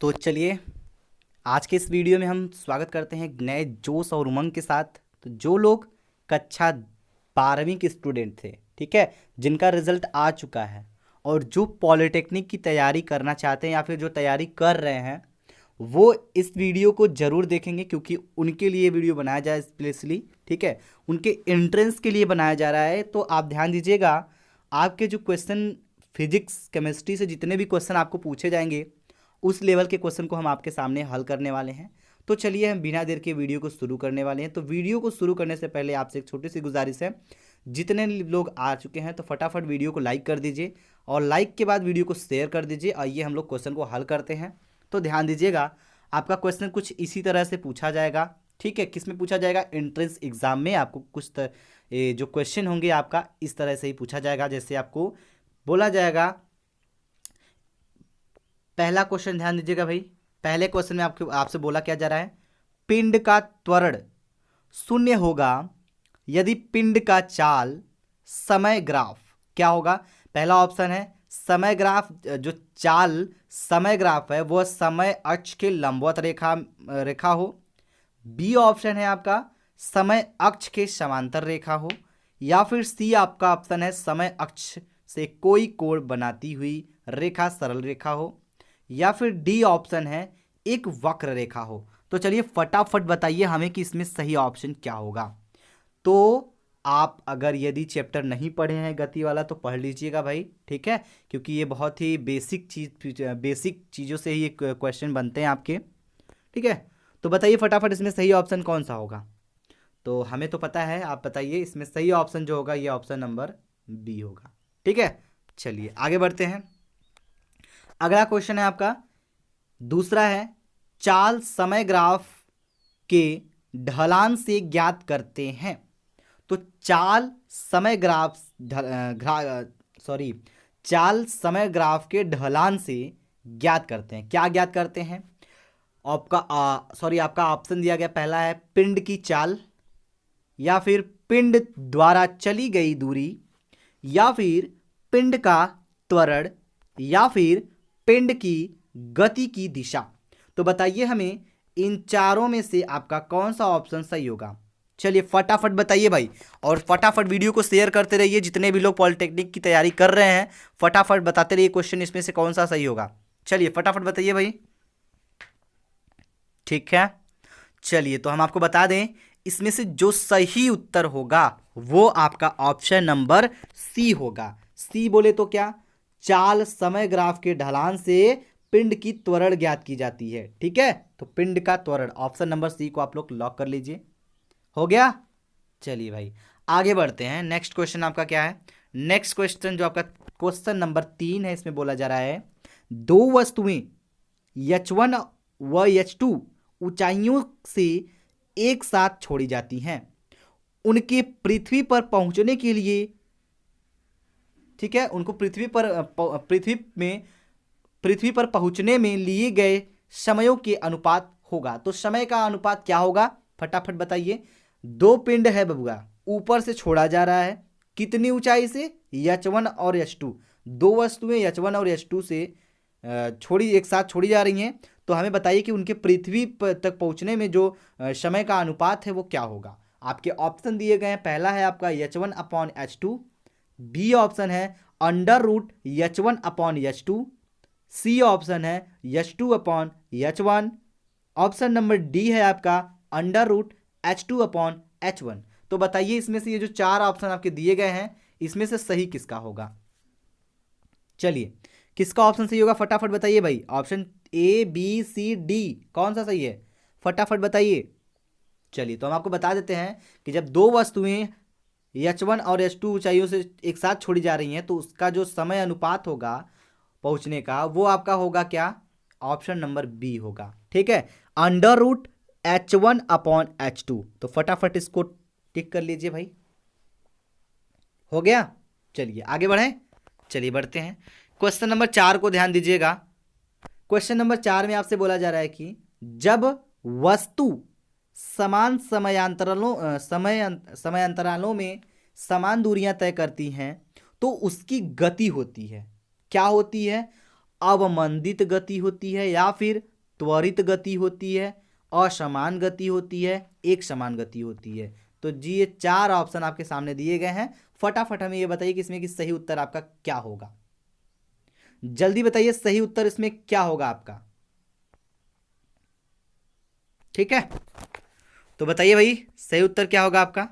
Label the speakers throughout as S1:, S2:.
S1: तो चलिए आज के इस वीडियो में हम स्वागत करते हैं एक नए जोश और उमंग के साथ। तो जो लोग कक्षा 12वीं के स्टूडेंट थे, ठीक है, जिनका रिजल्ट आ चुका है और जो पॉलिटेक्निक की तैयारी करना चाहते हैं या फिर जो तैयारी कर रहे हैं, वो इस वीडियो को ज़रूर देखेंगे क्योंकि उनके लिए वीडियो बनाया जाए स्पेशली, ठीक है, उनके एंट्रेंस के लिए बनाया जा रहा है। तो आप ध्यान दीजिएगा, आपके जो क्वेश्चन फिजिक्स केमिस्ट्री से जितने भी क्वेश्चन आपको पूछे जाएंगे उस लेवल के क्वेश्चन को हम आपके सामने हल करने वाले हैं। तो चलिए हम बिना देर के वीडियो को शुरू करने वाले हैं। तो वीडियो को शुरू करने से पहले आपसे एक छोटी सी गुजारिश है, जितने लोग आ चुके हैं तो फटाफट वीडियो को लाइक कर दीजिए और लाइक के बाद वीडियो को शेयर कर दीजिए। आइए हम लोग क्वेश्चन को हल करते हैं। तो ध्यान दीजिएगा, आपका क्वेश्चन कुछ इसी तरह से पूछा जाएगा, ठीक है। किस में पूछा जाएगा? एंट्रेंस एग्जाम में आपको कुछ जो क्वेश्चन होंगे आपका इस तरह से ही पूछा जाएगा। जैसे आपको बोला जाएगा, पहला क्वेश्चन ध्यान दीजिएगा भाई। पहले क्वेश्चन में आपसे बोला क्या जा रहा है, पिंड का त्वरण शून्य होगा यदि पिंड का चाल समय ग्राफ क्या होगा। पहला ऑप्शन है समय ग्राफ, जो चाल समय ग्राफ है वह समय अक्ष के लंबवत रेखा हो। बी ऑप्शन है आपका समय अक्ष के समांतर रेखा हो, या फिर सी आपका ऑप्शन है समय अक्ष से कोई कोण बनाती हुई रेखा सरल रेखा हो, या फिर डी ऑप्शन है एक वक्र रेखा हो। तो चलिए फटाफट बताइए हमें कि इसमें सही ऑप्शन क्या होगा। तो आप अगर यदि चैप्टर नहीं पढ़े हैं गति वाला तो पढ़ लीजिएगा भाई, ठीक है, क्योंकि ये बहुत ही बेसिक चीज़ों से ही क्वेश्चन बनते हैं आपके, ठीक है। तो बताइए फटाफट इसमें सही ऑप्शन कौन सा होगा। तो हमें तो पता है, आप बताइए इसमें सही ऑप्शन जो होगा ये ऑप्शन नंबर बी होगा, ठीक है। चलिए आगे बढ़ते हैं। अगला क्वेश्चन है आपका दूसरा है, चाल समय ग्राफ के ढलान से ज्ञात करते हैं। तो चाल समय ग्राफ के ढलान से ज्ञात करते हैं। क्या ज्ञात करते हैं? आपका ऑप्शन दिया गया, पहला है पिंड की चाल, या फिर पिंड द्वारा चली गई दूरी, या फिर पिंड का त्वरण, या फिर पिंड की गति की दिशा। तो बताइए हमें इन चारों में से आपका कौन सा ऑप्शन सही होगा। चलिए फटाफट बताइए भाई, और फटाफट वीडियो को शेयर करते रहिए। जितने भी लोग पॉलिटेक्निक की तैयारी कर रहे हैं फटाफट बताते रहिए क्वेश्चन इसमें से कौन सा सही होगा। चलिए फटाफट बताइए भाई, ठीक है। चलिए तो हम आपको बता दें, इसमें से जो सही उत्तर होगा वो आपका ऑप्शन नंबर सी होगा। सी बोले तो क्या, चाल समय ग्राफ के ढलान से पिंड की त्वरण ज्ञात की जाती है, ठीक है। तो पिंड का त्वरण, ऑप्शन नंबर सी को आप लोग लॉक कर लीजिए। हो गया। चलिए भाई आगे बढ़ते हैं। नेक्स्ट क्वेश्चन आपका क्या है? नेक्स्ट क्वेश्चन जो आपका क्वेश्चन नंबर 3 है, इसमें बोला जा रहा है दो वस्तुएं H1 व H2 ऊंचाइयों से एक साथ छोड़ी जाती हैं। उनके पृथ्वी पर पहुंचने के लिए, ठीक है, उनको पृथ्वी पर पहुंचने में लिए गए समयों के अनुपात होगा। तो समय का अनुपात क्या होगा फटाफट बताइए। दो पिंड है बबुआ, ऊपर से छोड़ा जा रहा है, कितनी ऊंचाई से? H1 और H2, दो वस्तुएं H1 और H2 से एक साथ छोड़ी जा रही हैं। तो हमें बताइए कि उनके पृथ्वी तक पहुंचने में जो समय का अनुपात है वो क्या होगा। आपके ऑप्शन दिए गए हैं, पहला है आपका H1/H2, बी ऑप्शन है √H1/H2, सी ऑप्शन है H2/H1, ऑप्शन नंबर डी है आपका √H2/H1। तो बताइए इसमें से ये जो चार ऑप्शन आपके दिए गए हैं इसमें से सही किसका होगा। चलिए किसका ऑप्शन सही होगा फटाफट बताइए भाई। Option A, B, C, D, कौन सा सही है फटाफट बताइए। चलिए तो हम आपको बता देते हैं कि जब दो वस्तुएं H1 और H2 ऊंचाइयों से एक साथ छोड़ी जा रही हैं तो उसका जो समय अनुपात होगा पहुंचने का वो आपका होगा क्या, ऑप्शन नंबर बी होगा, ठीक है, √H1/H2। तो फटाफट इसको टिक कर लीजिए भाई। हो गया। चलिए आगे बढ़ें। चलिए बढ़ते हैं क्वेश्चन नंबर 4 को ध्यान दीजिएगा। क्वेश्चन नंबर 4 में आपसे बोला जा रहा है कि जब वस्तु समान समयांतरालों में समान दूरियां तय करती हैं तो उसकी गति होती है। क्या होती है? अवमंदित गति होती है या फिर त्वरित गति होती है, असमान गति होती है, एक समान गति होती है। तो जी ये 4 ऑप्शन आपके सामने दिए गए हैं। फटाफट हमें ये बताइए कि इसमें कि सही उत्तर आपका क्या होगा। जल्दी बताइए सही उत्तर इसमें क्या होगा आपका। ठीक है, तो बताइए भाई सही उत्तर क्या होगा आपका।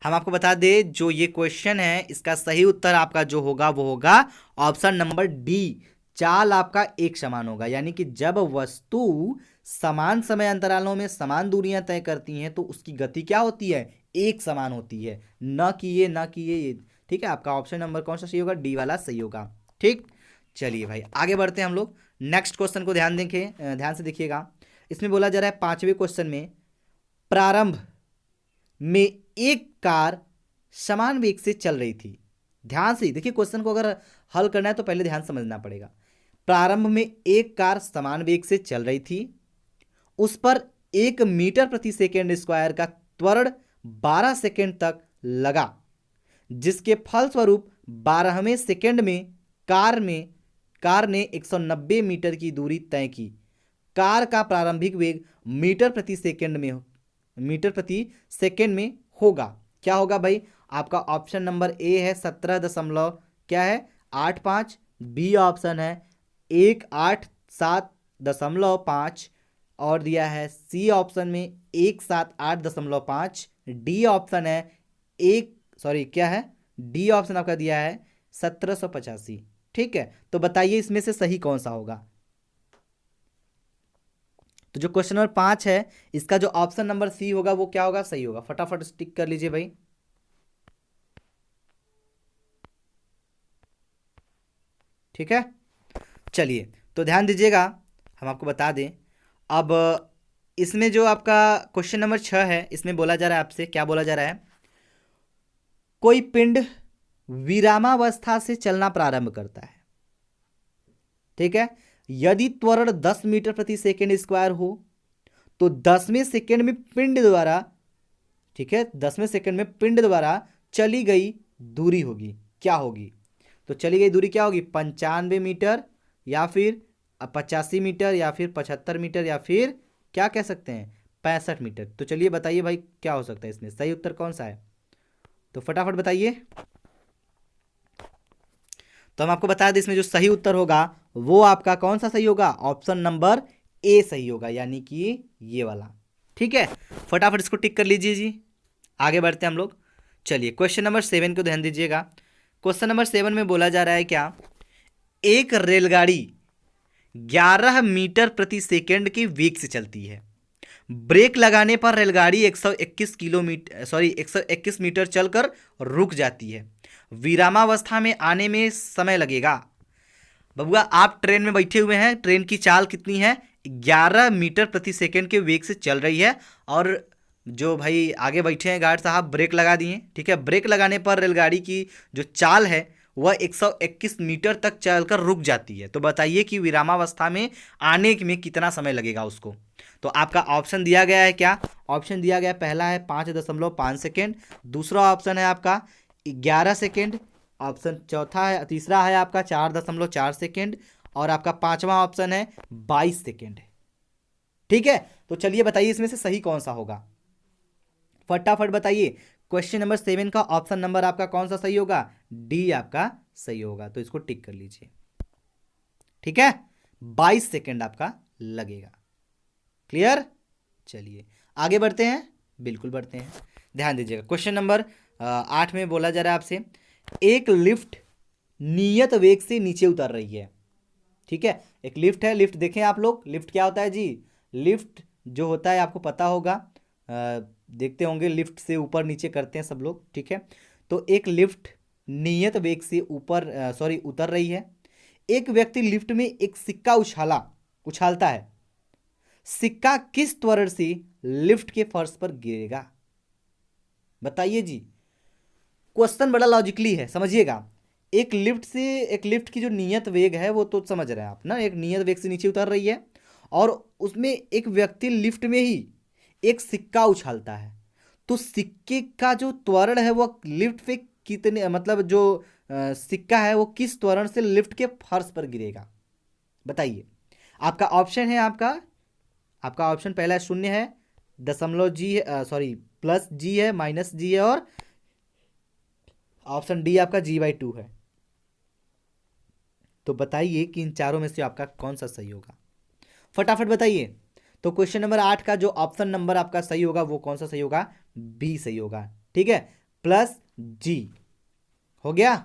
S1: हम आपको बता दें जो ये क्वेश्चन है इसका सही उत्तर आपका जो होगा वो होगा ऑप्शन नंबर डी, चाल आपका एक समान होगा। यानी कि जब वस्तु समान समय अंतरालों में समान दूरियां तय करती हैं तो उसकी गति क्या होती है, एक समान होती है, न कि ये। ठीक है, आपका ऑप्शन नंबर कौन सा सही होगा, डी वाला सही होगा। ठीक, चलिए भाई आगे बढ़ते हैं हम लोग। नेक्स्ट क्वेश्चन को ध्यान से देखिएगा। इसमें बोला जा रहा है 5वें क्वेश्चन में प्रारंभ में एक कार समान वेग से चल रही थी। ध्यान से देखिए, क्वेश्चन को अगर हल करना है तो पहले ध्यान समझना पड़ेगा। प्रारंभ में एक कार समान वेग से चल रही थी, उस पर 1 मीटर प्रति सेकेंड स्क्वायर का त्वरण 12 सेकेंड तक लगा, जिसके फलस्वरूप 12वें सेकेंड में कार ने 190 मीटर की दूरी तय की। कार का प्रारंभिक वेग मीटर प्रति सेकेंड में होगा। क्या होगा भाई, आपका ऑप्शन नंबर ए है 17.85, बी ऑप्शन है 187.5 और दिया है सी ऑप्शन में 178.5, डी ऑप्शन है डी ऑप्शन आपका दिया है 1785। ठीक है, तो बताइए इसमें से सही कौन सा होगा। तो जो क्वेश्चन नंबर 5 है इसका जो ऑप्शन नंबर सी होगा वो क्या होगा, सही होगा। फटाफट टिक कर लीजिए भाई। ठीक है, चलिए तो ध्यान दीजिएगा, हम आपको बता दें। अब इसमें जो आपका क्वेश्चन नंबर 6 है इसमें बोला जा रहा है आपसे, क्या बोला जा रहा है, कोई पिंड विरामावस्था से चलना प्रारंभ करता है। ठीक है, यदि त्वरण 10 मीटर प्रति सेकेंड स्क्वायर हो तो 10वें सेकेंड में पिंड द्वारा, ठीक है, 10वें सेकेंड में पिंड द्वारा चली गई दूरी होगी, क्या होगी। तो चली गई दूरी क्या होगी, 95 मीटर या फिर 85 मीटर या फिर 75 मीटर या फिर क्या कह सकते हैं 65 मीटर। तो चलिए बताइए भाई क्या हो सकता है इसमें, सही उत्तर कौन सा है, तो फटाफट बताइए। तो हम आपको बता दें इसमें जो सही उत्तर होगा वो आपका कौन सा सही होगा, ऑप्शन नंबर ए सही होगा, यानी कि ये वाला। ठीक है, फटाफट इसको टिक कर लीजिए जी। आगे बढ़ते हैं हम लोग। चलिए क्वेश्चन नंबर 7 को ध्यान दीजिएगा। क्वेश्चन नंबर 7 में बोला जा रहा है क्या, एक रेलगाड़ी 11 मीटर प्रति सेकेंड के वेग से चलती है। ब्रेक लगाने पर रेलगाड़ी 121 मीटर चलकर रुक जाती है। विरामावस्था में आने में समय लगेगा। बबुआ आप ट्रेन में बैठे हुए हैं, ट्रेन की चाल कितनी है, 11 मीटर प्रति सेकेंड के वेग से चल रही है और जो भाई आगे बैठे हैं गार्ड साहब ब्रेक लगा दिए। ठीक है, ब्रेक लगाने पर रेलगाड़ी की जो चाल है वह 121 मीटर तक चलकर रुक जाती है। तो बताइए कि विरामावस्था में आने में कितना समय लगेगा उसको। तो आपका ऑप्शन दिया गया है क्या, ऑप्शन दिया गया पहला है 5.5 सेकेंड, दूसरा ऑप्शन है आपका 11 सेकेंड, ऑप्शन तीसरा है आपका 4.4 सेकेंड और आपका पांचवा ऑप्शन है 22 सेकेंड। ठीक है, तो चलिए बताइए इसमें से सही कौन सा होगा, फटाफट बताइए। क्वेश्चन नंबर 7 का ऑप्शन नंबर आपका कौन सा सही होगा, डी आपका सही होगा, तो इसको टिक कर लीजिए। ठीक है, 22 सेकेंड आपका लगेगा। क्लियर, चलिए आगे बढ़ते हैं, बिल्कुल बढ़ते हैं, ध्यान दीजिएगा। क्वेश्चन नंबर 8 में बोला जा रहा है आपसे, एक लिफ्ट नियत वेग से नीचे उतर रही है। ठीक है, एक लिफ्ट है, लिफ्ट देखें आप लोग, लिफ्ट क्या होता है जी, लिफ्ट जो होता है आपको पता होगा, देखते होंगे लिफ्ट से ऊपर नीचे करते हैं सब लोग। ठीक है, तो एक लिफ्ट नियत वेग से उतर रही है। एक व्यक्ति लिफ्ट में एक सिक्का उछालता है, सिक्का किस त्वरण से लिफ्ट के फर्श पर गिरेगा, बताइए जी। क्वेश्चन बड़ा लॉजिकली है, समझिएगा। एक लिफ्ट की जो नियत वेग है वो तो समझ रहे हैं आप ना, एक नियत वेग से नीचे उतर रही है और उसमें एक व्यक्ति लिफ्ट में ही एक सिक्का उछालता है, तो सिक्के का जो त्वरण है वो लिफ्ट पे कितने, मतलब जो सिक्का है वो किस त्वरण से लिफ्ट के फर्श पर गिरेगा? बताइए। आपका ऑप्शन है, आपका ऑप्शन पहला शून्य है, दशमलव जी है, सॉरी प्लस जी है, माइनस जी है, और ऑप्शन डी आपका g/2 है। तो बताइए कि इन चारों में से आपका कौन सा सही होगा, फटाफट बताइए। तो क्वेश्चन नंबर 8 का जो ऑप्शन नंबर आपका सही होगा वो कौन सा सही होगा? बी सही होगा। ठीक है, प्लस जी हो गया।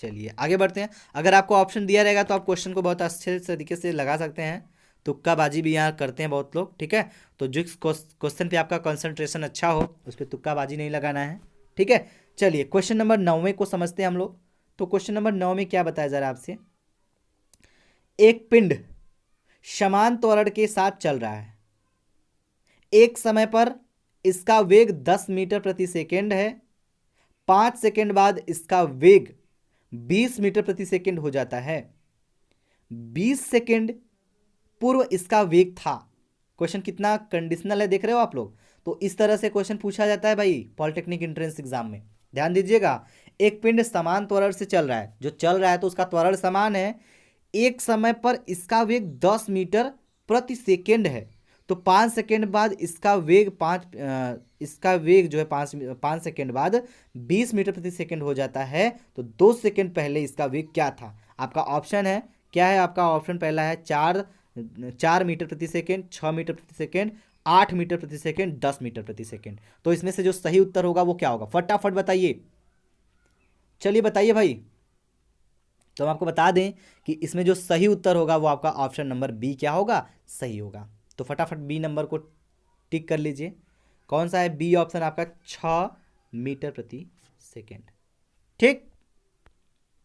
S1: चलिए आगे बढ़ते हैं। अगर आपको ऑप्शन दिया रहेगा तो आप क्वेश्चन को बहुत अच्छे तरीके से लगा सकते हैं। तुक्काबाजी भी यहाँ करते हैं बहुत लोग। ठीक है, तो जिस क्वेश्चन पे आपका कंसंट्रेशन अच्छा हो उस पर तुक्काबाजी नहीं लगाना है। ठीक है, चलिए क्वेश्चन नंबर 9 को समझते हैं हम लोग। तो क्वेश्चन नंबर 9 में क्या बताया जा रहा है आपसे? एक पिंड समान त्वरण के साथ चल रहा है। एक समय पर इसका वेग 10 मीटर प्रति सेकेंड है। 5 सेकेंड बाद इसका वेग 20 मीटर प्रति सेकेंड हो जाता है। 20 सेकेंड पूर्व इसका वेग था। क्वेश्चन कितना कंडीशनल है, देख रहे हो आप लोग? तो इस तरह से क्वेश्चन पूछा जाता है भाई पॉलिटेक्निक एंट्रेंस एग्जाम में। ध्यान दीजिएगा, एक पिंड समान त्वरण से चल रहा है, जो चल रहा है तो उसका त्वरण समान है। एक समय पर इसका वेग 10 मीटर प्रति सेकेंड है, तो 5 सेकेंड बाद इसका वेग इसका वेग जो है 5 सेकेंड बाद 20 मीटर प्रति सेकेंड हो जाता है। तो 2 सेकेंड पहले इसका वेग क्या था? आपका ऑप्शन है, क्या है आपका ऑप्शन? पहला है 4 मीटर प्रति सेकेंड, 6 मीटर प्रति सेकेंड, 8 मीटर प्रति सेकेंड, 10 मीटर प्रति सेकेंड। तो इसमें से जो सही उत्तर होगा वो क्या होगा? फटाफट बताइए, चलिए बताइए भाई। तो हम आपको बता दें कि इसमें जो सही उत्तर होगा वो आपका ऑप्शन नंबर बी क्या होगा? सही होगा। तो फटाफट बी नंबर को टिक कर लीजिए। कौन सा है? बी ऑप्शन आपका 6 मीटर प्रति सेकेंड। ठीक,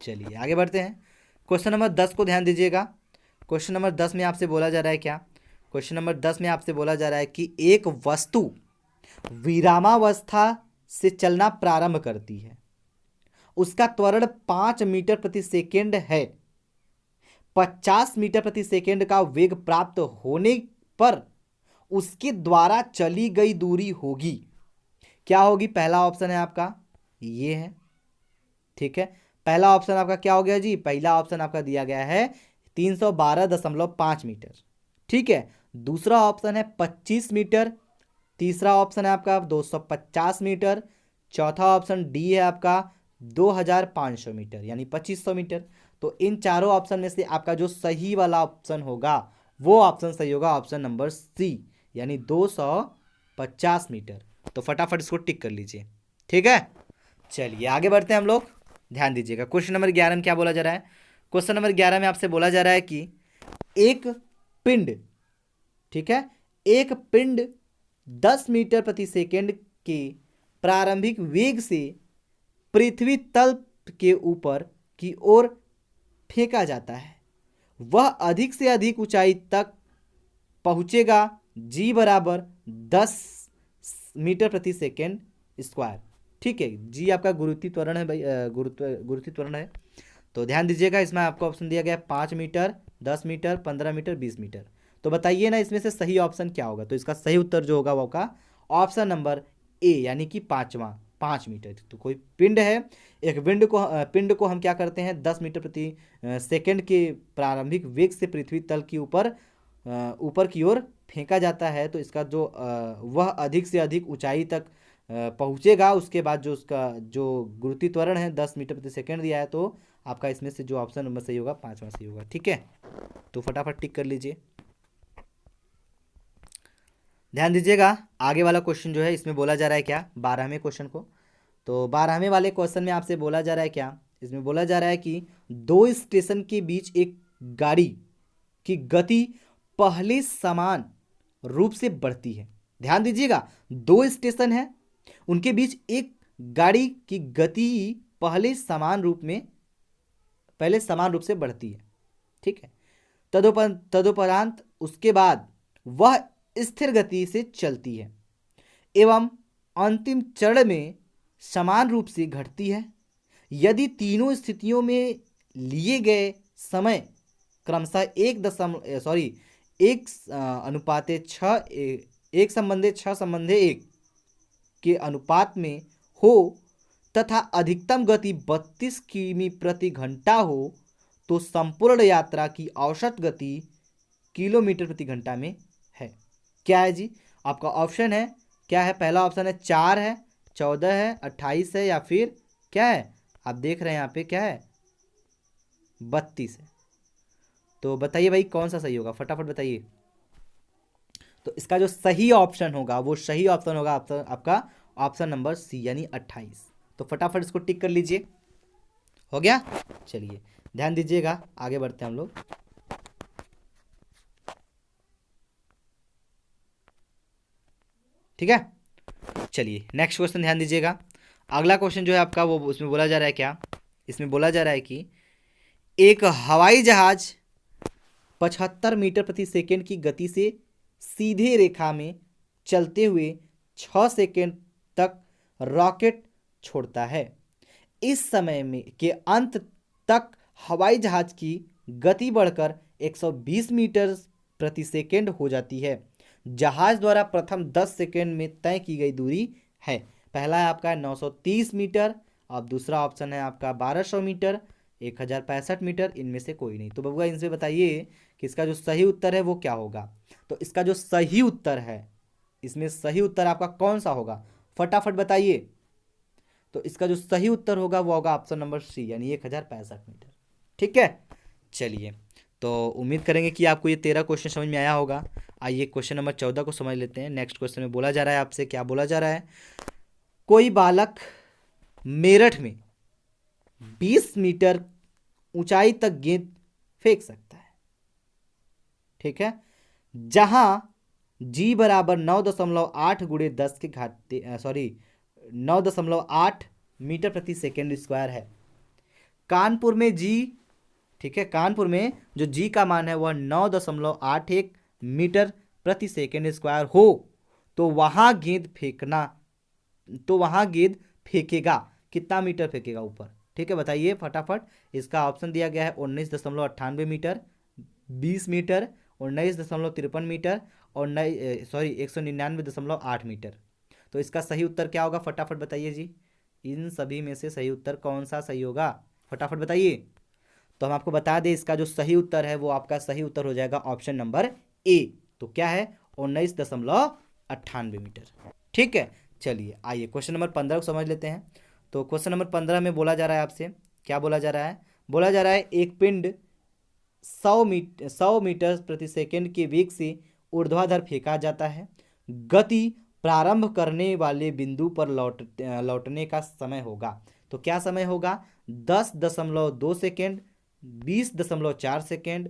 S1: चलिए आगे बढ़ते हैं। क्वेश्चन नंबर 10 को ध्यान दीजिएगा। क्वेश्चन नंबर 10 में आपसे बोला जा रहा है क्या? क्वेश्चन नंबर 10 में आपसे बोला जा रहा है कि एक वस्तु विरामावस्था से चलना प्रारंभ करती है, उसका त्वरण 5 मीटर प्रति सेकेंड है। 50 मीटर प्रति सेकेंड का वेग प्राप्त होने पर उसके द्वारा चली गई दूरी होगी, क्या होगी? पहला ऑप्शन है आपका ये है। ठीक है, पहला ऑप्शन आपका क्या हो गया जी? पहला ऑप्शन आपका दिया गया है 312.5 मीटर। ठीक है, दूसरा ऑप्शन है 25 मीटर, तीसरा ऑप्शन है आपका 250 मीटर, चौथा ऑप्शन डी है आपका 2500 मीटर यानी 2500 मीटर। तो इन चारों ऑप्शन में से आपका जो सही वाला ऑप्शन होगा वो ऑप्शन सही होगा ऑप्शन नंबर सी यानी 250 मीटर। तो फटाफट इसको टिक कर लीजिए। ठीक है, चलिए आगे बढ़ते हैं हम लोग। ध्यान दीजिएगा, क्वेश्चन नंबर 11 में क्या बोला जा रहा है? क्वेश्चन नंबर 11 में आपसे बोला जा रहा है कि एक पिंड, ठीक है, एक पिंड 10 मीटर प्रति सेकेंड के प्रारंभिक वेग से पृथ्वी तल के ऊपर की ओर फेंका जाता है। वह अधिक से अधिक ऊंचाई तक पहुंचेगा g बराबर 10 मीटर प्रति सेकेंड स्क्वायर। ठीक है, जी आपका गुरुत्वीय त्वरण है भाई, गुरुत्वीय त्वरण है। तो ध्यान दीजिएगा, इसमें आपको ऑप्शन दिया गया 5 मीटर, 10 मीटर, 15 मीटर, 20 मीटर। तो बताइए ना इसमें से सही ऑप्शन क्या होगा? तो इसका सही उत्तर जो होगा वो होगा ऑप्शन नंबर ए यानी कि 5 मीटर। तो कोई पिंड है, एक पिंड को हम क्या करते हैं 10 मीटर प्रति सेकेंड के प्रारंभिक वेग से पृथ्वी तल की ऊपर की ओर फेंका जाता है। तो इसका जो वह अधिक से अधिक ऊंचाई तक पहुंचेगा, उसके बाद जो उसका जो गुरुत्वीय त्वरण है 10 मीटर प्रति सेकेंड दिया है। तो आपका इसमें से जो ऑप्शन नंबर सही होगा 5वां सही होगा। ठीक है, तो फटाफट टिक कर लीजिए। ध्यान दीजिएगा, आगे वाला क्वेश्चन जो है इसमें बोला जा रहा है क्या? 12वें क्वेश्चन को। तो 12वें वाले क्वेश्चन में आपसे बोला जा रहा है क्या? इसमें बोला जा रहा है कि दो स्टेशन के बीच एक गाड़ी की गति पहले समान रूप से बढ़ती है। ध्यान दीजिएगा, दो स्टेशन है, उनके बीच एक गाड़ी की गति पहले समान रूप से बढ़ती है। ठीक है, तदुपरांत उसके बाद वह स्थिर गति से चलती है एवं अंतिम चरण में समान रूप से घटती है। यदि तीनों स्थितियों में लिए गए समय क्रमशः 1:6 के अनुपात में हो तथा अधिकतम गति 32 किमी प्रति घंटा हो तो संपूर्ण यात्रा की औसत गति किलोमीटर प्रति घंटा में है। क्या है जी? आपका ऑप्शन है, क्या है? पहला ऑप्शन है 4 है, 14 है, 28 है, या फिर क्या है? आप देख रहे हैं यहाँ पे क्या है, 32 है। तो बताइए भाई कौन सा सही होगा, फटाफट बताइए। तो इसका जो सही ऑप्शन होगा वो सही ऑप्शन होगा आपका ऑप्शन नंबर सी यानी 28। तो फटाफट इसको टिक कर लीजिए। हो गया? चलिए ध्यान दीजिएगा, आगे बढ़ते हैं हम लोग। ठीक है, चलिए नेक्स्ट क्वेश्चन ध्यान दीजिएगा। अगला क्वेश्चन जो है आपका वो उसमें बोला जा रहा है क्या, इसमें बोला जा रहा है कि एक हवाई जहाज 75 मीटर प्रति सेकंड की गति से सीधे रेखा में चलते हुए 6 सेकंड तक रॉकेट छोड़ता है। इस समय में के अंत तक हवाई जहाज की गति बढ़कर 120 मीटर प्रति सेकंड हो जाती है। जहाज द्वारा प्रथम 10 सेकंड में तय की गई दूरी है। पहला है आपका 930 मीटर, अब दूसरा ऑप्शन है आपका 1200 मीटर, 1065 मीटर, इनमें से कोई नहीं। तो बबुआ इनसे बताइए कि इसका जो सही उत्तर है वो क्या होगा। तो इसका जो सही उत्तर है, इसमें सही उत्तर आपका कौन सा होगा, फटाफट बताइए। तो इसका जो सही उत्तर होगा वो होगा ऑप्शन नंबर सी यानी 1065 मीटर। ठीक है, चलिए तो उम्मीद करेंगे कि आपको ये 13 क्वेश्चन समझ में आया होगा। आइए क्वेश्चन नंबर 14 को समझ लेते हैं। नेक्स्ट क्वेश्चन में बोला जा रहा है आपसे, क्या बोला जा रहा है, कोई बालक मेरठ में 20 मीटर ऊंचाई तक गेंद फेंक सकता है। ठीक है, जहां जी बराबर 9.8 गुणे 10 के घात 9.8 मीटर प्रति सेकेंड स्क्वायर है। कानपुर में जी, ठीक है, कानपुर में जो जी का मान है वह 9.81 मीटर प्रति सेकेंड स्क्वायर हो तो वहां गेंद फेंकेगा कितना मीटर फेंकेगा ऊपर। ठीक है, बताइए फटाफट। इसका ऑप्शन दिया गया है 19.98 मीटर, 20 मीटर, 19.53 मीटर और 199.8 मीटर। तो इसका सही उत्तर क्या होगा, फटाफट बताइए जी। इन सभी में से सही उत्तर कौन सा सही होगा, फटाफट बताइए। तो हम आपको बता दें इसका जो सही उत्तर है वो आपका सही उत्तर हो जाएगा ऑप्शन नंबर ए। तो क्या है, 19.98 मीटर। ठीक है, चलिए आइए क्वेश्चन नंबर 15 को समझ लेते हैं। तो क्वेश्चन नंबर 15 में बोला जा रहा है आपसे, क्या बोला जा रहा है, बोला जा रहा है एक पिंड 100 मीटर प्रति सेकंड के वेग से ऊर्ध्वाधर फेंका जाता है। गति प्रारंभ करने वाले बिंदु पर लौटने का समय होगा। तो क्या समय होगा, 10.2 सेकेंड, 20.4 सेकेंड,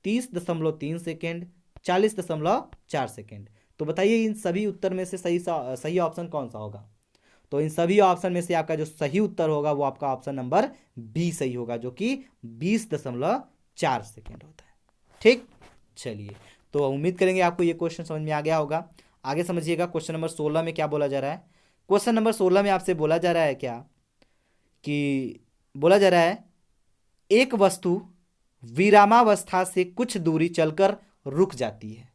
S1: 30.3 सेकेंड, 40.4 सेकेंड। तो बताइए इन सभी उत्तर में से सही ऑप्शन कौन सा होगा। तो इन सभी ऑप्शन में से आपका जो सही उत्तर होगा वो आपका ऑप्शन नंबर बी सही होगा, जो कि 20.4 सेकेंड होता है। ठीक, चलिए तो उम्मीद करेंगे आपको ये क्वेश्चन समझ में आ गया होगा। आगे समझिएगा क्वेश्चन नंबर 16 में क्या बोला जा रहा है। क्वेश्चन नंबर 16 में आपसे बोला जा रहा है क्या, कि बोला जा रहा है एक वस्तु विरामावस्था से कुछ दूरी चलकर रुक जाती है।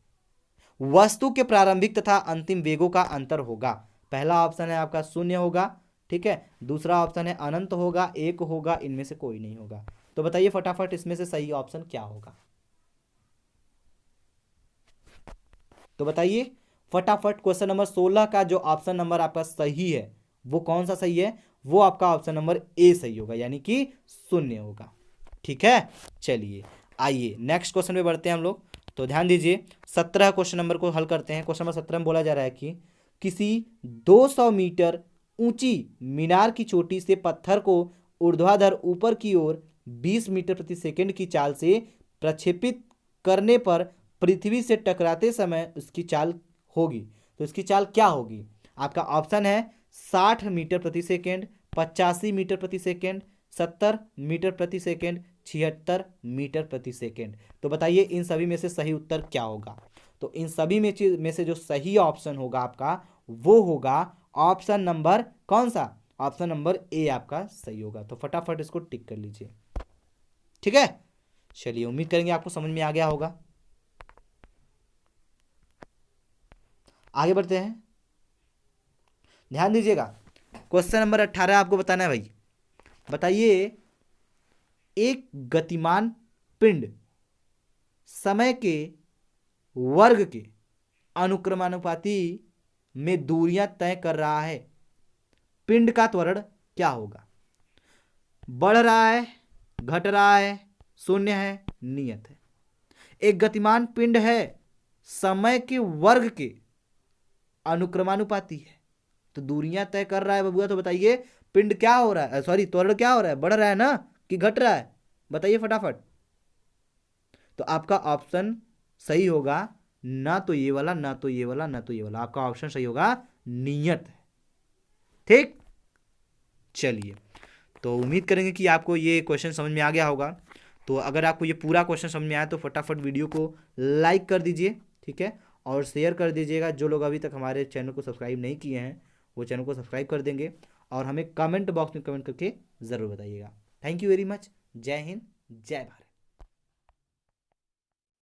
S1: वस्तु के प्रारंभिक तथा अंतिम वेगों का अंतर होगा। पहला ऑप्शन है आपका 0 होगा, ठीक है, दूसरा ऑप्शन है अनंत होगा, 1 होगा, इनमें से कोई नहीं होगा। तो बताइए फटाफट इसमें से सही ऑप्शन क्या होगा। तो बताइए फटाफट क्वेश्चन नंबर 16 का जो ऑप्शन नंबर आपका सही है वो कौन सा सही है, वो आपका ऑप्शन नंबर ए सही होगा, यानी कि 0 होगा। ठीक है, चलिए आइए नेक्स्ट क्वेश्चन पे बढ़ते हैं हम लोग। तो ध्यान दीजिए 17 क्वेश्चन नंबर को हल करते हैं। क्वेश्चन नंबर 17 में बोला जा रहा है कि किसी 200 मीटर ऊंची मीनार की चोटी से पत्थर को ऊर्ध्वाधर ऊपर की ओर 20 मीटर प्रति सेकंड की चाल से प्रक्षेपित करने पर पृथ्वी से टकराते समय उसकी चाल होगी। तो इसकी चाल क्या होगी, आपका ऑप्शन है 60 मीटर प्रति सेकंड, 85 मीटर प्रति सेकंड, 70 मीटर प्रति सेकंड, 76 मीटर प्रति सेकंड। तो बताइए इन सभी में से सही उत्तर क्या होगा। तो इन सभी में से जो सही ऑप्शन होगा आपका वो होगा ऑप्शन नंबर कौन सा, ऑप्शन नंबर ए आपका सही होगा। तो फटाफट इसको टिक कर लीजिए। ठीक है, चलिए उम्मीद करेंगे आपको समझ में आ गया होगा। आगे बढ़ते हैं, ध्यान दीजिएगा। क्वेश्चन नंबर 18 आपको बताना है भाई। बताइए, एक गतिमान पिंड समय के वर्ग के अनुक्रमानुपाती में दूरियां तय कर रहा है, पिंड का त्वरण क्या होगा? बढ़ रहा है, घट रहा है, शून्य है, नियत है। एक गतिमान पिंड है, समय के वर्ग के अनुक्रमानुपाती है, तो दूरियां तय कर रहा है बबुआ। तो बताइए पिंड क्या हो रहा है, सॉरी त्वरण क्या हो रहा है, बढ़ रहा है ना कि घट रहा है? बताइए फटाफट। तो आपका ऑप्शन सही होगा, ना तो ये वाला, ना तो ये वाला, ना तो ये वाला। आपका ऑप्शन सही होगा नियत है। ठीक, चलिए, तो उम्मीद करेंगे कि आपको ये क्वेश्चन समझ में आ गया होगा। तो अगर आपको ये पूरा क्वेश्चन समझ में आया तो फटाफट वीडियो को लाइक कर दीजिए, ठीक है, और शेयर कर दीजिएगा। जो लोग अभी तक हमारे चैनल को सब्सक्राइब नहीं किए हैं वो चैनल को सब्सक्राइब कर देंगे, और हमें कमेंट बॉक्स में कमेंट करके ज़रूर बताइएगा। Thank you very much. जय हिंद, जय भारत।